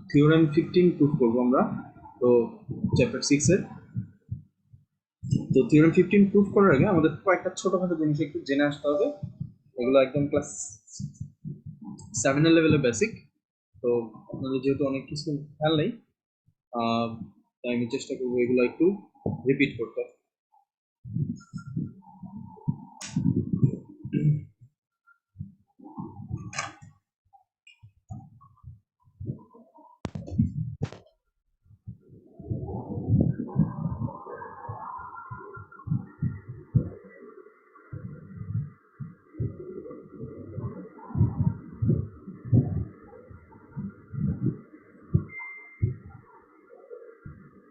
Theorem 15 proof করবো আমরা। তো চ্যাপ্টার 6 এর। তো থিওরেম 15 প্রুফ করার আগে আমাদের কয়েকটা ছোটখাটো জিনিস একটু জেনে আসতে হবে। এগুলো একদম ক্লাস 7 এর লেভেলের বেসিক। তো আপনাদের যেহেতু অনেক কিছু খেয়াল নেই, তাই আমি চেষ্টা করবো এগুলো একটু রিপিট করতে।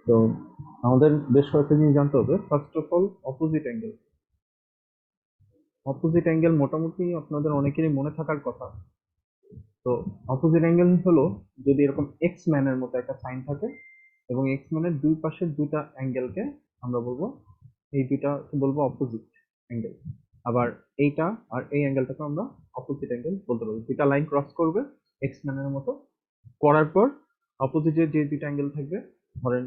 তো আমাদের বেশ কয়েকটা জিনিস জানতে হবে। First of all, opposite angle. Opposite angle মোটামুটি আপনাদের অনেকেরই মনে থাকার কথা। তো অপোজিট অ্যাঙ্গেল হলো যদি এরকম এক্স ম্যানের মতো একটা সাইন থাকে এবং এক্স ম্যানের দুই পাশের দুইটা অ্যাঙ্গেলকে আমরা বলবো, এই দুইটা বলবো অপোজিট অ্যাঙ্গেল। আবার এইটা আর এই অ্যাঙ্গেলটাকে আমরা অপোজিট অ্যাঙ্গেল বলতে পারি। দুইটা লাইন ক্রস করবে এক্স ম্যানের মতো, করার পর অপোজিটে যে দুইটা অ্যাঙ্গেল থাকবে, ধরেন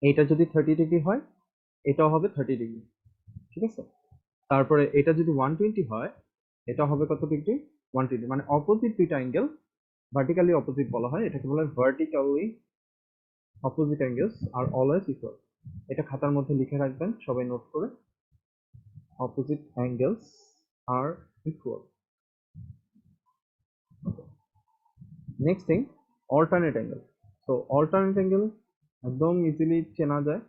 এইটা যদি 30 ডিগ্রি হয়, এটাও হবে 30 ডিগ্রি, ঠিক আছে? তারপরে এটা যদি 120 হয়, এটা হবে কত ডিগ্রি? 120। মানে অপোজিট দুইটা অ্যাঙ্গেল, ভার্টিক্যালি অপোজিট বলা হয়, এটাকে বলা হয় vertically opposite angles are always equal. এটা খাতার মধ্যে লিখে রাখবেন সবাই নোট করে, opposite angles are equal. Next thing, alternate angle. তো অল্টারনেট অ্যাঙ্গেল একদম ইজিলি চেনা যায়।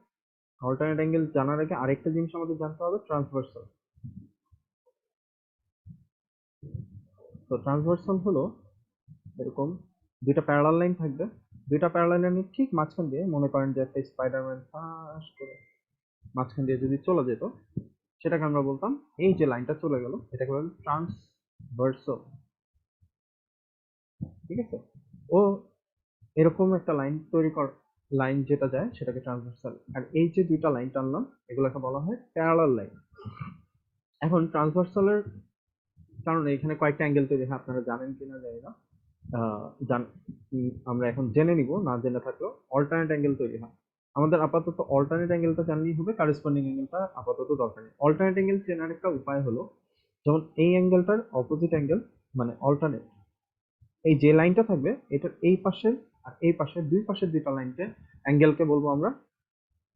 অল্টারনেট অ্যাঙ্গেল জানার আগে আরেকটা জিনিস আমাদের জানতে হবে, ট্রান্সভার্সাল। তো ট্রান্সভার্সাল হলো এরকম দুইটা প্যারালাল লাইন থাকবে, দুইটা প্যারালাল লাইনের ঠিক মাঝখান দিয়ে, মনে করেন যে একটা স্পাইডারম্যান ফাঁস করে মাঝখান দিয়ে যদি চলে যেত, সেটাকে আমরা বলতাম, এই যে লাইনটা চলে গেল এটাকে বলতাম ট্রান্সভার্সাল, ঠিক আছে? ও এরকম একটা লাইন তৈরি কর, লাইন যেটা যায় সেটাকে ট্রান্সভার্সাল। আর এই যে দুইটা লাইন টানলাম এগুলোকে বলা হয় প্যারালাল লাইন। এখন ট্রান্সভার্সালের কারণে এখানে কয়েকটা অ্যাঙ্গেল তৈরি হয়, আপনারা জানেন কিনা জানি না। আমরা এখন জেনে নিব, না জেনে থাকলেও অল্টারনেট অ্যাঙ্গেল তৈরি হয়। আমাদের আপাতত অল্টারনেট অ্যাঙ্গেলটা জানলেই হবে, কারেসপন্ডিং অ্যাঙ্গেলটা আপাতত দরকার নেই। অল্টারনেট অ্যাঙ্গেল চেনার একটা উপায় হলো, যেমন এই অ্যাঙ্গেলটার অপোজিট অ্যাঙ্গেল মানে অল্টারনেট, এই যে লাইনটা থাকবে এটার এই পাশের আর এই পাশের দুই পাশের দুইটা লাইনকে অ্যাঙ্গেলকে বলবো আমরা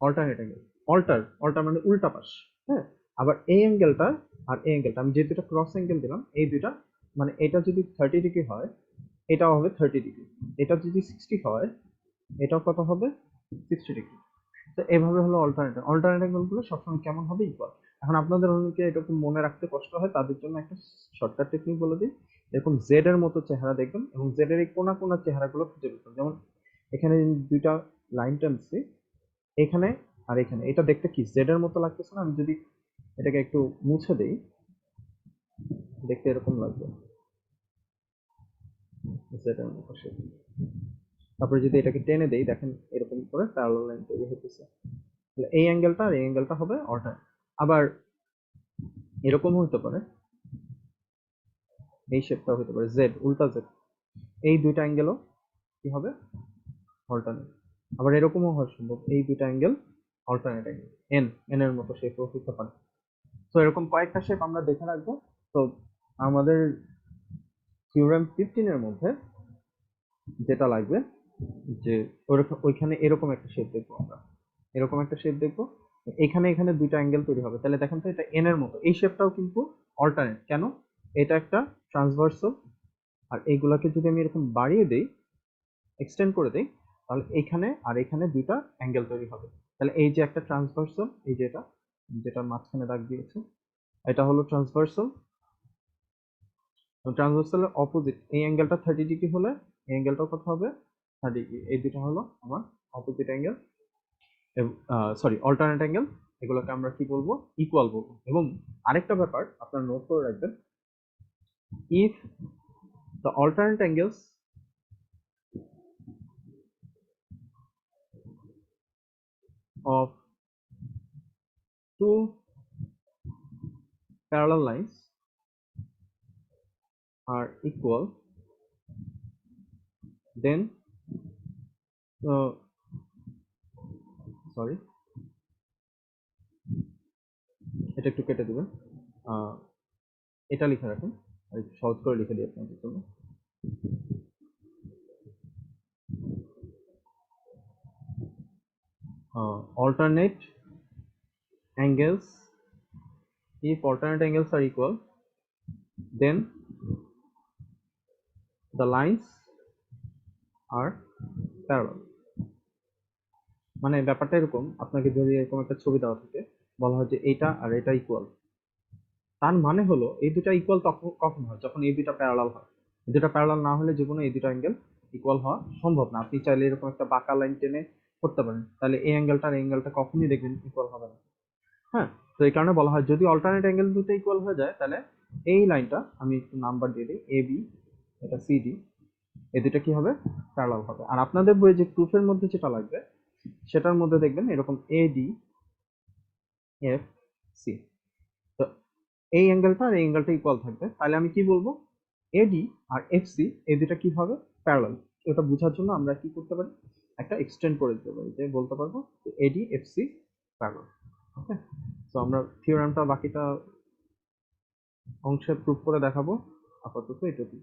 অল্টারনেট অ্যাঙ্গেল। অল্টার অল্টার মানে উল্টা পাশ, হ্যাঁ। আবার এই অ্যাঙ্গেলটা আর এই অ্যাঙ্গেলটা, আমি যে দুটো ক্রস অ্যাঙ্গেল দিলাম এই দুইটা, মানে এটা যদি 30 ডিগ্রি হয় এটাও হবে 30 ডিগ্রি, এটা যদি 60 হয় এটাও কত হবে? 60 ডিগ্রি। তো এভাবে হলো অল্টারনেটিভ। অল্টারনেটিভ গুলো সবসময় কেমন হবে? ইকুয়াল। এখন আপনাদের অনেকে এটা মনে রাখতে কষ্ট হয়, তাদের জন্য একটা শর্টকাট টেকনিক বলে দিই। এরকম জেড এর মতো চেহারা দেখবেন এবং জেড এর এই কোনা কোনা চেহারাগুলো খুঁজে বের। যেমন এখানে দুইটা লাইন টানছি, এখানে আর এখানে, এটা দেখতে কি জেড এর মতো লাগতেছে না? আমি যদি এটাকে একটু মুছে দেই, দেখতে এরকম লাগবে, জেড এর মতো shape। তারপরে যদি এটাকে টেনে দেই, দেখেন এরকম করে প্যারালাল লাইন তৈরি হতেছে। তাহলে এই অ্যাঙ্গেলটা আর এই অ্যাঙ্গেলটা হবে অল্টারনেট। আবার এরকম হতে পারে, এই শেপটাও হতে পারে জেড, উল্টা জেড, এই দুইটা অ্যাঙ্গেলও কি হবে? অল্টারনেট। আবার এরকমও হওয়া সম্ভব, এই দুইটা angle alternate angle, N N এর মতো শেপও হতে পারে। তো এরকম কয়েকটা শেপ আমরা দেখে রাখবো। তো আমাদের থিওরেম 15 এর মধ্যে যেটা লাগবে, যে ওইখানে এরকম একটা শেপ দেখবো আমরা, এরকম একটা শেপ দেখবো, এখানে এখানে দুইটা অ্যাঙ্গেল তৈরি হবে। তাহলে দেখেন তো এটা এন এর মতো, এই শেপটাও কিন্তু অল্টারনেট। কেন? এটা একটা ট্রান্সভার্সাল, আর এইগুলাকে যদি আমি এরকম বাড়িয়ে দেই, এক্সটেন্ড করে দেই, তাহলে এখানে আর এখানে দুইটা অ্যাঙ্গেল তৈরি হবে। তাহলে এই যে একটা ট্রান্সভার্সাল, এই যে এটা যেটা মাঝখানে দাগ দিয়েছে, এটা হলো ট্রান্সভার্সাল। ট্রান্সভার্সালের অপোজিট এই অ্যাঙ্গেলটা 30 ডিগ্রি হলে এই অ্যাঙ্গেলটাও কত হবে? 30 ডিগ্রি। এই দুটো হলো আমার opposite angle, sorry alternate angle. এগুলোকে আমরা কি বলবো? ইকুয়াল বলবো। এবং আরেকটা ব্যাপার আপনারা নোট করে রাখবেন, if the alternate angles of two parallel lines are equal, then sorry, এটা একটু কেটে দিবেন, এটা লিখে রাখুন, আর একটু সহজ করে লিখে দিই আপনাদের জন্য। Alternate angles, if alternate angles are equal, then the lines are parallel. মানে ব্যাপারটা এরকম, আপনাকে যদি এরকম একটা ছবি দেওয়া থাকে, বলা হয় যে এটা আর এটা ইকুয়াল, তার মানে হলো এই দুটা ইকুয়াল তখন কখন হয়, যখন এই দুটা প্যারালাল হয়। এই দুটা প্যারালাল না হলে জীবনে এই দুটো অ্যাঙ্গেল ইকুয়াল হওয়া সম্ভব না। আপনি চাইলে এরকম একটা বাঁকা লাইন টেনে করতে পারেন, তাহলে এই অ্যাঙ্গেলটা আর এই অ্যাঙ্গেলটা কখনই দেখবেন ইকুয়াল হবে না। হ্যাঁ, তো এই কারণে বলা হয় যদি অল্টারনেট অ্যাঙ্গেল দুটো ইকুয়াল হয়ে যায়, তাহলে এই লাইনটা আমি একটু নাম্বার দিয়ে দিই, এ বি, এটা সিডি, এই দুটো কি হবে, প্যারালাল হবে। আর আপনাদের বইয়ে যে প্রুফের মধ্যে যেটা লাগবে, সেটার মধ্যে দেখবেন এরকম এ ডি এফ সি, তো এই অ্যাঙ্গেলটা আর এই অ্যাঙ্গেলটা ইকুয়াল থাকবে, তাহলে আমি কি বলবো, এডি আর এফসি এই দুটা কি হবে, প্যারালাল। এটা বোঝার জন্য আমরা কি করতে পারি, একটা এক্সটেন্ড করে দিতে পারি, যে বলতে পারবো এডি এফসি প্যারালাল। ওকে, তো আমরা থিওরেমটা বাকিটা অংশে প্রুফ করে দেখাবো, আপাতত এটুকুই।